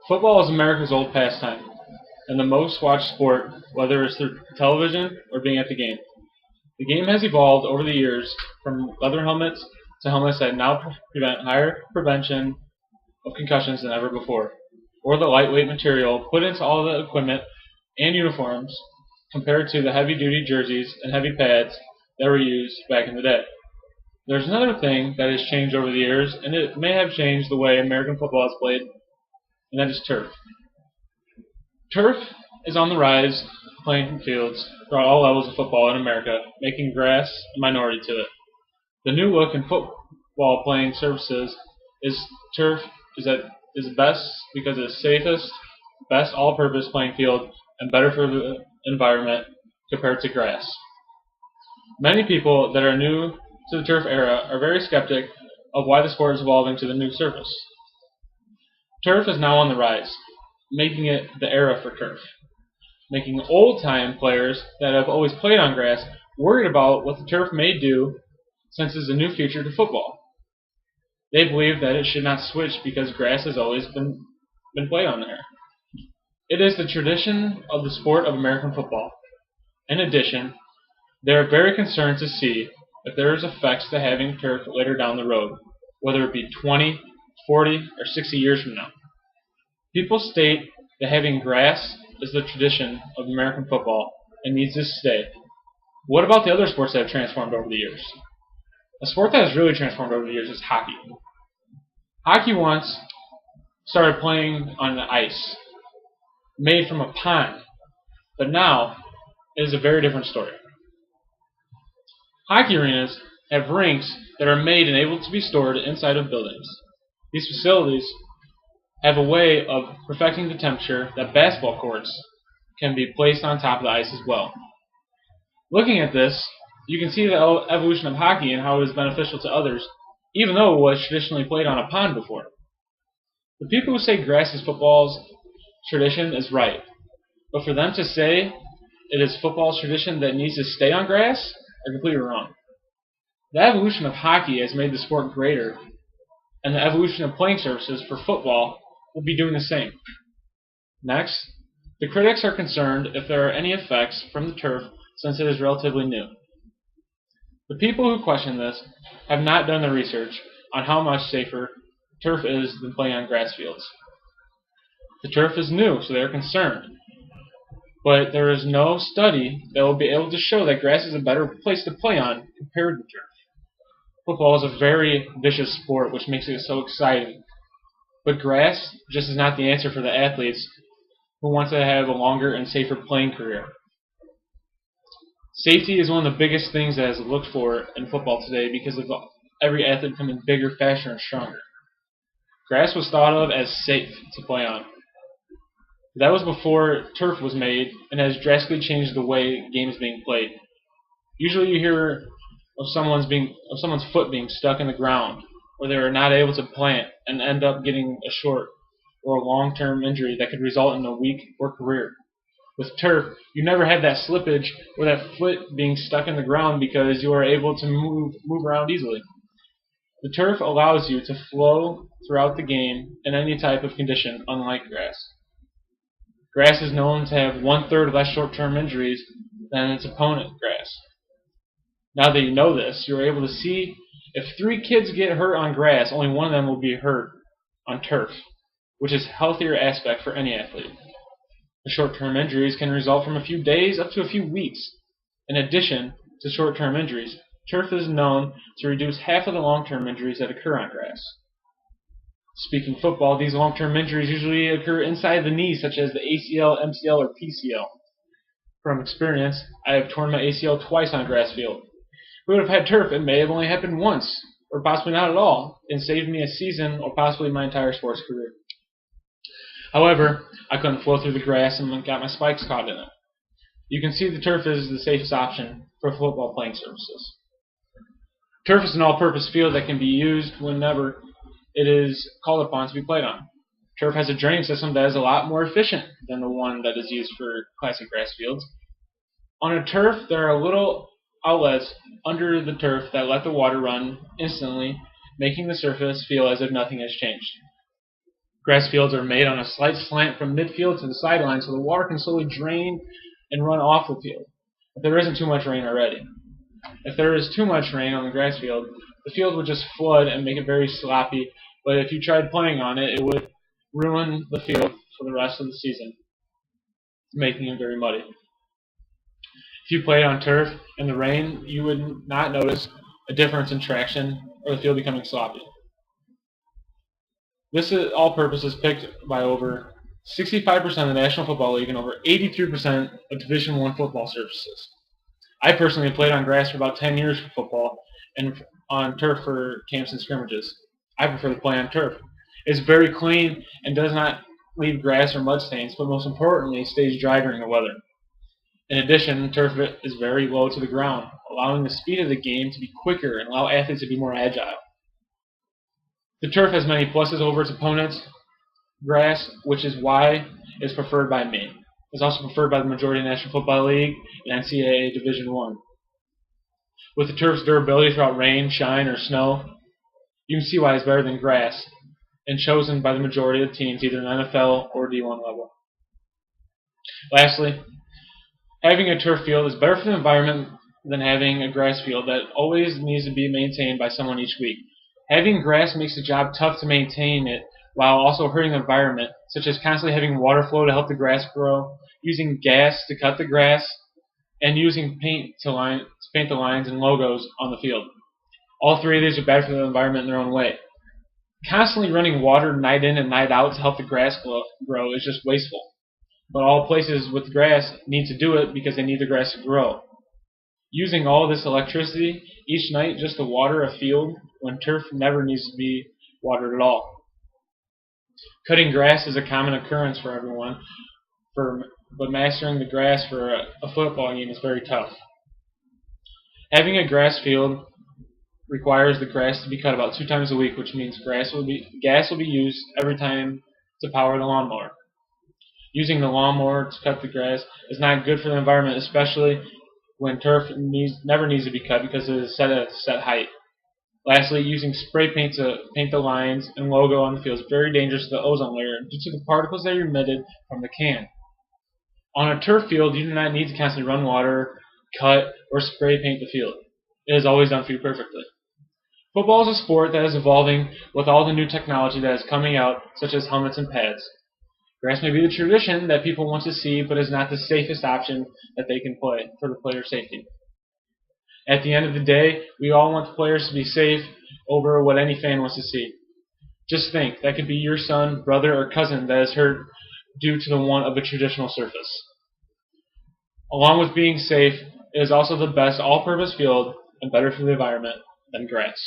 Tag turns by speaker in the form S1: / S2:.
S1: Football is America's old pastime, and the most watched sport, whether it's through television or being at the game. The game has evolved over the years from leather helmets to helmets that now prevent higher prevention of concussions than ever before, or the lightweight material put into all the equipment and uniforms compared to the heavy-duty jerseys and heavy pads that were used back in the day. There's another thing that has changed over the years, and it may have changed the way American football is played, and that is turf. Turf is on the rise playing fields throughout all levels of football in America, making grass a minority to it. The new look in football playing surfaces is turf is best because it's safest, best all-purpose playing field, and better for the environment compared to grass. Many people that are new to the turf era are very skeptic of why the sport is evolving to the new surface. Turf is now on the rise, making it the era for turf, making old-time players that have always played on grass worried about what the turf may do since it's a new feature to football. They believe that it should not switch because grass has always been played on there. It is the tradition of the sport of American football. In addition, they are very concerned to see if there is effects to having turf later down the road, whether it be 20, 40, or 60 years from now. People state that having grass is the tradition of American football and needs to stay. What about the other sports that have transformed over the years? A sport that has really transformed over the years is hockey. Hockey once started playing on the ice, made from a pond, but now it is a very different story. Hockey arenas have rinks that are made and able to be stored inside of buildings. These facilities have a way of perfecting the temperature that basketball courts can be placed on top of the ice as well. Looking at this, you can see the evolution of hockey and how it is beneficial to others, even though it was traditionally played on a pond before. The people who say grass is football's tradition is right, but for them to say it is football's tradition that needs to stay on grass are completely wrong. The evolution of hockey has made the sport greater, and the evolution of playing surfaces for football will be doing the same. Next, the critics are concerned if there are any effects from the turf since it is relatively new. The people who question this have not done the research on how much safer turf is than playing on grass fields. The turf is new, so they are concerned. But there is no study that will be able to show that grass is a better place to play on compared to turf. Football is a very vicious sport, which makes it so exciting. But grass just is not the answer for the athletes who want to have a longer and safer playing career. Safety is one of the biggest things that is looked for in football today because of every athlete becoming bigger, faster, and stronger. Grass was thought of as safe to play on. That was before turf was made and has drastically changed the way the game is being played. Usually you hear of someone's foot being stuck in the ground, or they are not able to plant and end up getting a short or a long-term injury that could result in a weak or career. With turf, you never have that slippage or that foot being stuck in the ground because you are able to move around easily. The turf allows you to flow throughout the game in any type of condition, unlike grass. Grass is known to have 1/3 less short-term injuries than its opponent, grass. Now that you know this, you're able to see if 3 kids get hurt on grass, only one of them will be hurt on turf, which is a healthier aspect for any athlete. The short-term injuries can result from a few days up to a few weeks. In addition to short-term injuries, turf is known to reduce half of the long-term injuries that occur on grass. Speaking football, these long-term injuries usually occur inside the knee, such as the ACL, MCL, or PCL. From experience, I have torn my ACL twice on a grass field. If we would have had turf, it may have only happened once, or possibly not at all, and saved me a season or possibly my entire sports career. However, I couldn't flow through the grass and got my spikes caught in it. You can see the turf is the safest option for football playing surfaces. Turf is an all-purpose field that can be used whenever it is called upon to be played on. Turf has a drainage system that is a lot more efficient than the one that is used for classic grass fields. On a turf, there are little outlets under the turf that let the water run instantly, making the surface feel as if nothing has changed. Grass fields are made on a slight slant from midfield to the sideline so the water can slowly drain and run off the field if there isn't too much rain already. If there is too much rain on the grass field, the field would just flood and make it very sloppy, but if you tried playing on it, it would ruin the field for the rest of the season, making it very muddy. If you played on turf in the rain, you would not notice a difference in traction or the field becoming sloppy. This all-purpose is picked by over 65% of the National Football League and over 83% of Division I football surfaces. I personally played on grass for about 10 years for football and on turf for camps and scrimmages. I prefer to play on turf. It's very clean and does not leave grass or mud stains, but most importantly, stays dry during the weather. In addition, turf is very low to the ground, allowing the speed of the game to be quicker and allow athletes to be more agile. The turf has many pluses over its opponents, grass, which is why it's preferred by me. It's also preferred by the majority of the National Football League and NCAA Division I. With the turf's durability throughout rain, shine, or snow, you can see why it's better than grass and chosen by the majority of teams either in the NFL or D1 level. Lastly, having a turf field is better for the environment than having a grass field that always needs to be maintained by someone each week. Having grass makes the job tough to maintain it while also hurting the environment, such as constantly having water flow to help the grass grow, using gas to cut the grass, and using paint to paint the lines and logos on the field. All three of these are bad for the environment in their own way. Constantly running water night in and night out to help the grass grow is just wasteful. But all places with grass need to do it because they need the grass to grow. Using all this electricity each night just to water a field when turf never needs to be watered at all. Cutting grass is a common occurrence for everyone, but mastering the grass for a football game is very tough. Having a grass field requires the grass to be cut about 2 times a week, which means gas will be used every time to power the lawnmower. Using the lawnmower to cut the grass is not good for the environment, especially when turf never needs to be cut because it is set at a set height. Lastly, using spray paint to paint the lines and logo on the field is very dangerous to the ozone layer due to the particles that are emitted from the can. On a turf field, you do not need to constantly run water, cut, or spray paint the field. It is always done for you perfectly. Football is a sport that is evolving with all the new technology that is coming out, such as helmets and pads. Grass may be the tradition that people want to see, but is not the safest option that they can play for the player's safety. At the end of the day, we all want the players to be safe over what any fan wants to see. Just think, that could be your son, brother, or cousin that is hurt due to the want of a traditional surface. Along with being safe, it is also the best all-purpose field and better for the environment than grass.